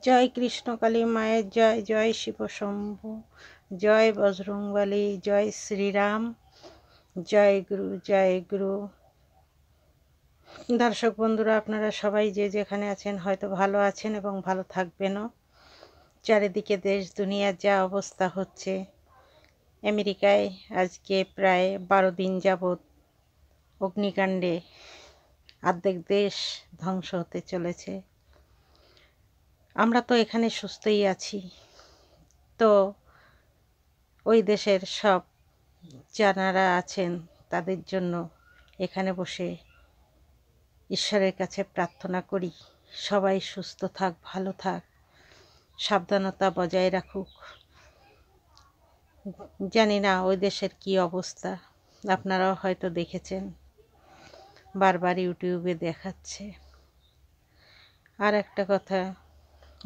জয় কৃষ্ণকালী মায়ের জয়, জয় শিব শম্ভু, জয় বজরংবলী, জয় শ্রীরাম, জয় গুরু, জয় গুরু। দর্শক বন্ধুরা, আপনারা সবাই যে যেখানে আছেন হয়তো ভালো আছেন এবং ভালো থাকবেনও। চারিদিকে দেশ দুনিয়ার যা অবস্থা হচ্ছে, আমেরিকায় আজকে প্রায় 12 দিন যাবৎ অগ্নিকাণ্ডে অর্ধেক দেশ ধ্বংস হতে চলেছে। আমরা তো এখানে সুস্থই আছি, তো ওই দেশের সব যারা আছেন তাদের জন্য এখানে বসে ঈশ্বরের কাছে প্রার্থনা করি, সবাই সুস্থ থাক, ভালো থাক, সাবধানতা বজায় রাখুক। জানি না ওই দেশের কি অবস্থা, আপনারাও হয়তো দেখেছেন, বারবার ইউটিউবে দেখাচ্ছে। আর একটা কথা,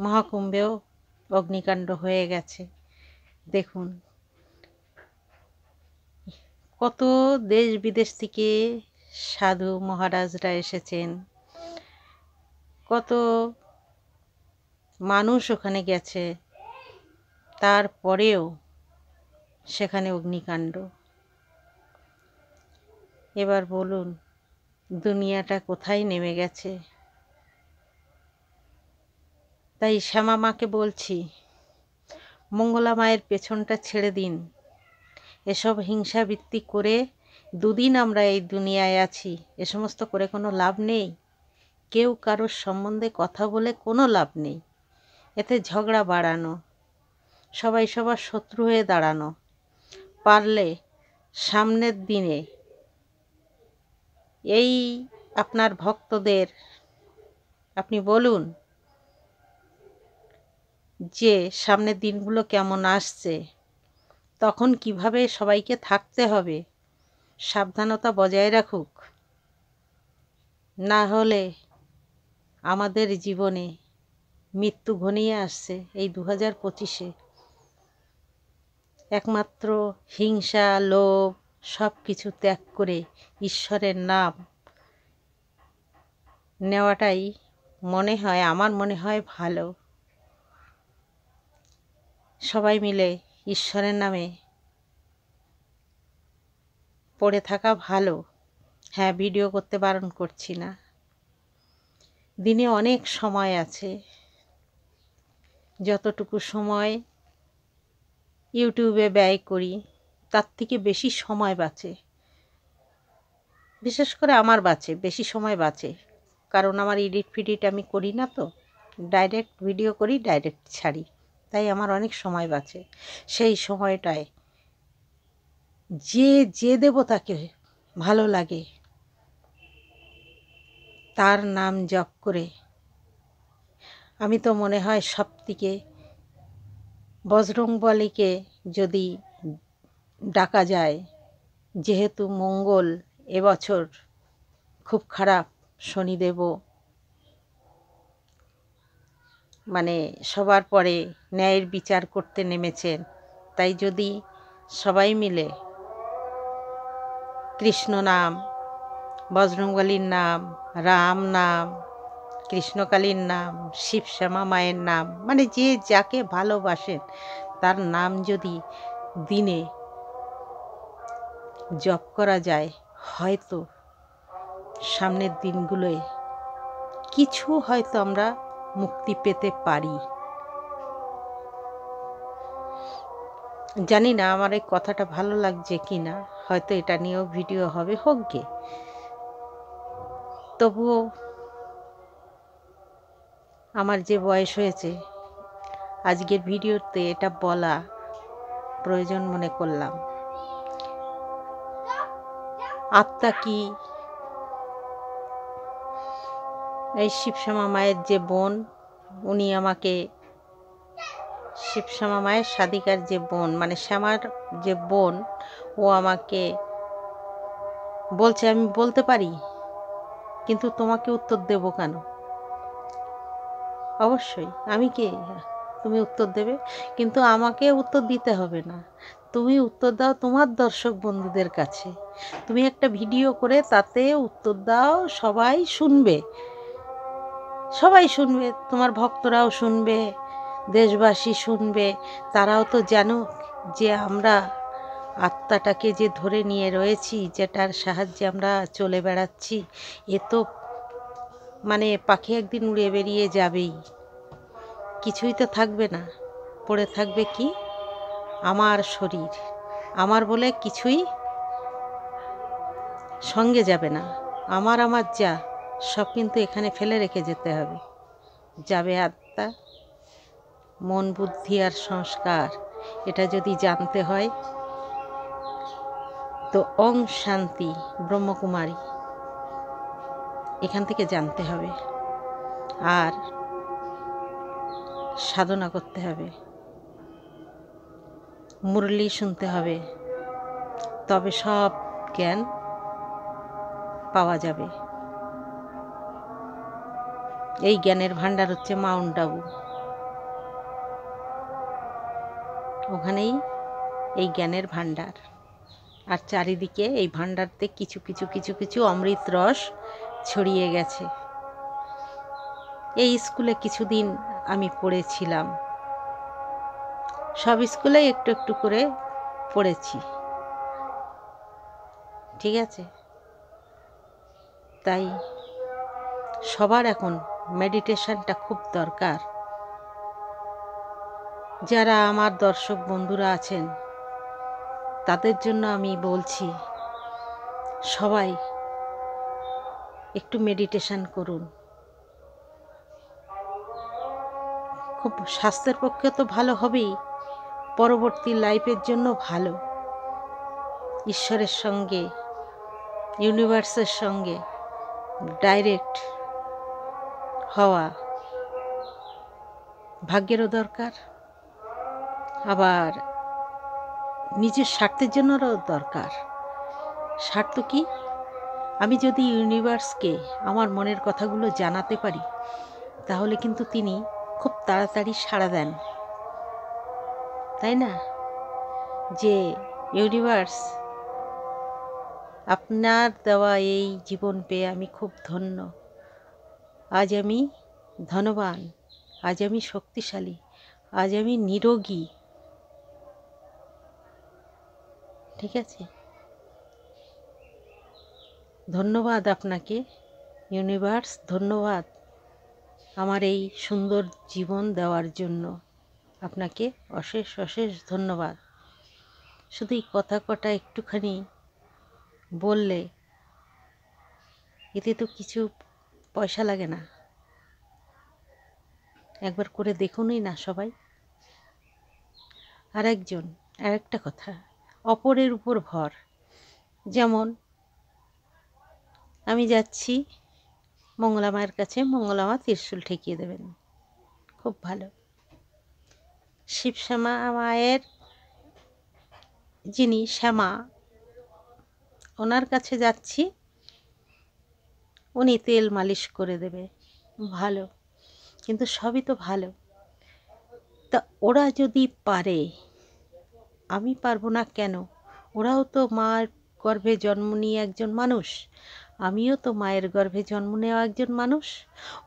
মহাকুম্ভেও অগ্নিকাণ্ড হয়ে গেছে। দেখুন, কত দেশ বিদেশ থেকে সাধু মহারাজরা এসেছেন, কত মানুষ ওখানে গেছে, তারপরেও সেখানে অগ্নিকাণ্ড। এবার বলুন, দুনিয়াটা কোথায় নেমে গেছে? তাই শ্যামা মাকে বলছি, মঙ্গলা মায়ের পেছনটা ছেড়ে দিন। এসব হিংসাবৃত্তি করে দুদিন আমরা এই দুনিয়ায় আছি, এ সমস্ত করে কোনো লাভ নেই। কেউ কারোর সম্বন্ধে কথা বলে কোনো লাভ নেই, এতে ঝগড়া বাড়ানো, সবাই সবার শত্রু হয়ে দাঁড়ানো। পারলে সামনের দিনে এই আপনার ভক্তদের আপনি বলুন যে সামনের দিনগুলো কেমন আসছে, তখন কিভাবে সবাইকে থাকতে হবে, সাবধানতা বজায় রাখুক। না হলে আমাদের জীবনে মৃত্যু ঘনিয়ে আসছে এই 2025-এ। একমাত্র হিংসা, লোভ সব কিছু ত্যাগ করে ঈশ্বরের নাম নেওয়াটাই আমার মনে হয় ভালো। সবাই মিলে ঈশ্বরের নামে পড়ে থাকা ভালো। হ্যাঁ, ভিডিও করতে বারণ করছি না, দিনে অনেক সময় আছে। যতটুকু সময় ইউটিউবে ব্যয় করি তার থেকে বেশি সময় বাঁচে, বিশেষ করে আমার বেশি সময় বাঁচে। কারণ আমার এডিট আমি করি না, তো ডাইরেক্ট ভিডিও করি, ডাইরেক্ট ছাড়ি, তাই আমার অনেক সময় বাঁচে। সেই সময়টায় যে দেবতাকে ভালো লাগে তার নাম জপ করে, আমি তো মনে হয় সবথেকে বজরংবলীকে যদি ডাকা যায়, যেহেতু মঙ্গল এবছর খুব খারাপ, শনিদেবও মানে সবার পরে ন্যায়ের বিচার করতে নেমেছেন, তাই যদি সবাই মিলে কৃষ্ণ নাম, বজরংবলীর নাম, রাম নাম, কৃষ্ণকালীর নাম, শিব শ্যামা মায়ের নাম, মানে যে যাকে ভালোবাসেন তার নাম যদি দিনে জপ করা যায়, হয়তো সামনের দিনগুলোয় কিছু হয়তো আমরা মুক্তি পেতে পারি। জানি না আমার এই কথাটা ভালো লাগছে কি না, হয়তো এটা নিয়েও ভিডিও হবে, হোক গে। তবুও আমার যে বয়স হয়েছে, আজকের ভিডিওতে এটা বলা প্রয়োজন মনে করলাম। আত্মা কি, এই শিবশ্যামা মায়ের যে বোন, উনি আমাকে, শিবশ্যামা মায়ের সাধিকার যে বোন, মানে শ্যামার যে বোন, ও আমাকে বলছে আমি বলতে পারি, কিন্তু তোমাকে উত্তর দেব কেন? অবশ্যই আমি কে, তুমি উত্তর দেবে, কিন্তু আমাকে উত্তর দিতে হবে না। তুমি উত্তর দাও তোমার দর্শক বন্ধুদের কাছে, তুমি একটা ভিডিও করে তাতে উত্তর দাও, সবাই শুনবে, সবাই শুনবে, তোমার ভক্তরাও শুনবে, দেশবাসী শুনবে। তারাও তো জানুক যে আমরা আত্মাটাকে যে ধরে নিয়ে রয়েছি, যেটার সাহায্যে আমরা চলে বেড়াচ্ছি, এ তো মানে পাখি একদিন উড়ে বেরিয়ে যাবেই, কিছুই তো থাকবে না। পড়ে থাকবে কি? আমার শরীর। আমার বলে কিছুই সঙ্গে যাবে না। আমার যা সব কিন্তু এখানে ফেলে রেখে যেতে হবে। যাবে আত্মা, মন, বুদ্ধি আর সংস্কার। এটা যদি জানতে হয় তো ওং শান্তি ব্রহ্মকুমারী এখান থেকে জানতে হবে, আর সাধনা করতে হবে, মুরলি শুনতে হবে, তবে সব জ্ঞান পাওয়া যাবে। এই জ্ঞানের ভান্ডার হচ্ছে মাউন্ট আবু। ওখানেই এই জ্ঞানের ভান্ডার, আর চারিদিকে এই ভান্ডারতে কিছু কিছু কিছু কিছু অমৃত রস ছড়িয়ে গেছে। এই স্কুলে কিছুদিন আমি পড়েছিলাম, সব স্কুলে একটু একটু করে পড়েছি, ঠিক আছে? তাই সবার এখন মেডিটেশনটা খুব দরকার। যারা আমার দর্শক বন্ধুরা আছেন তাদের জন্য আমি বলছি, সবাই একটু মেডিটেশন করুন। খুব স্বাস্থ্যের পক্ষে তো ভালো হবেই, পরবর্তী লাইফের জন্য ভালো। ঈশ্বরের সঙ্গে, ইউনিভার্সের সঙ্গে ডাইরেক্ট হওয়া ভাগ্যেরও দরকার, আবার নিজের স্বার্থের জন্যও দরকার। স্বার্থ কি? আমি যদি ইউনিভার্সকে আমার মনের কথাগুলো জানাতে পারি, তাহলে কিন্তু তিনি খুব তাড়াতাড়ি সাড়া দেন, তাই না? যে ইউনিভার্স, আপনার দেওয়া এই জীবন পেয়ে আমি খুব ধন্য, আজ আমি ধনবান, আজ আমি শক্তিশালী, আজ আমি নিরোগী, ঠিক আছে? ধন্যবাদ আপনাকে ইউনিভার্স, ধন্যবাদ আমার এই সুন্দর জীবন দেওয়ার জন্য। আপনাকে অশেষ অশেষ ধন্যবাদ। শুধু এই কথা কটা একটুখানি বললে এতে তো কিছু পয়সা লাগে না, একবার করে দেখুনই না সবাই। আরেকটা কথা, অপরের উপর ভর। যেমন আমি যাচ্ছি মঙ্গলা মায়ের কাছে, মঙ্গলা মা ত্রিশূল ঠেকিয়ে দেবেন, খুব ভালো। শিবশ্যামা মায়ের যিনি শ্যামা, ওনার কাছে যাচ্ছি, উনি তেল মালিশ করে দেবে, ভালো। কিন্তু সবই তো ভালো। তা ওরা যদি পারে, আমি পারবো না কেন? ওরাও তো মার গর্ভে জন্ম নিয়ে একজন মানুষ, আমিও তো মায়ের গর্ভে জন্ম নেওয়া একজন মানুষ।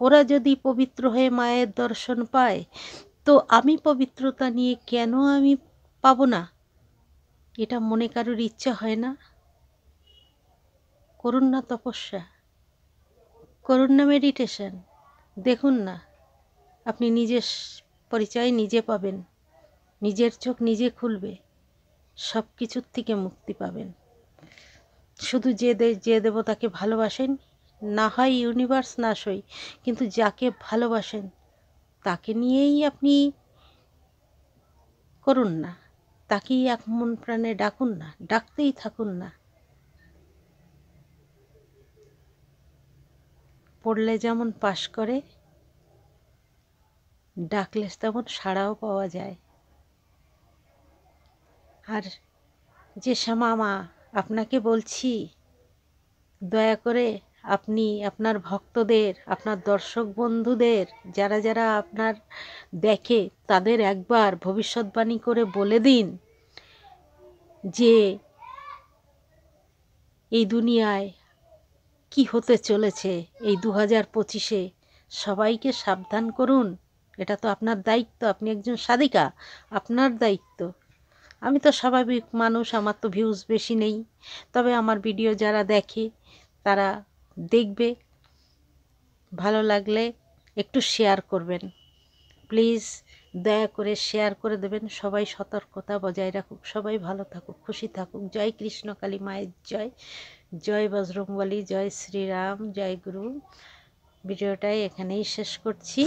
ওরা যদি পবিত্র হয়ে মায়ের দর্শন পায়, তো আমি পবিত্রতা নিয়ে কেন আমি পাবো না? এটা মনে কারোর ইচ্ছা হয় না? করুন না তপস্যা, করুন না মেডিটেশন, দেখুন না আপনি নিজের পরিচয় নিজে পাবেন, নিজের চোখ নিজে খুলবে, সব কিছুর থেকে মুক্তি পাবেন। শুধু যে দেবতাকে ভালোবাসেন, না হয় ইউনিভার্স না সই, কিন্তু যাকে ভালোবাসেন তাকে নিয়েই আপনি করুন না, তাকেই এক মন প্রাণে ডাকুন না, ডাকতেই থাকুন না। পড়লে যেমন পাশ করে, ডাকলে তেমন সাড়াও পাওয়া যায়। আর যে শ্যামা মা, আপনাকে বলছি, দয়া করে আপনি আপনার ভক্তদের, আপনার দর্শক বন্ধুদের, যারা যারা আপনার দেখে, তাদের একবার ভবিষ্যৎবাণী করে বলে দিন যে এই দুনিয়ায় কি হতে চলেছে এই 2025-এ, সবাইকে সাবধান করুন। এটা তো আপনার দায়িত্ব, আপনি একজন সাধিকা, আপনার দায়িত্ব। আমি তো স্বাভাবিক মানুষ, আমার তো ভিউজ বেশি নেই, তবে আমার ভিডিও যারা দেখে তারা দেখবে, ভালো লাগলে একটু শেয়ার করবেন প্লিজ, দয়া করে শেয়ার করে দেবেন। সবাই সতর্কতা বজায় রাখুক, সবাই ভালো থাকুক, খুশি থাকুক। জয় কৃষ্ণ কালী মায়ের জয়, জয় বজরংবলী, জয় শ্রীরাম, জয় গুরু। ভিডিওটাই এখানেই শেষ করছি।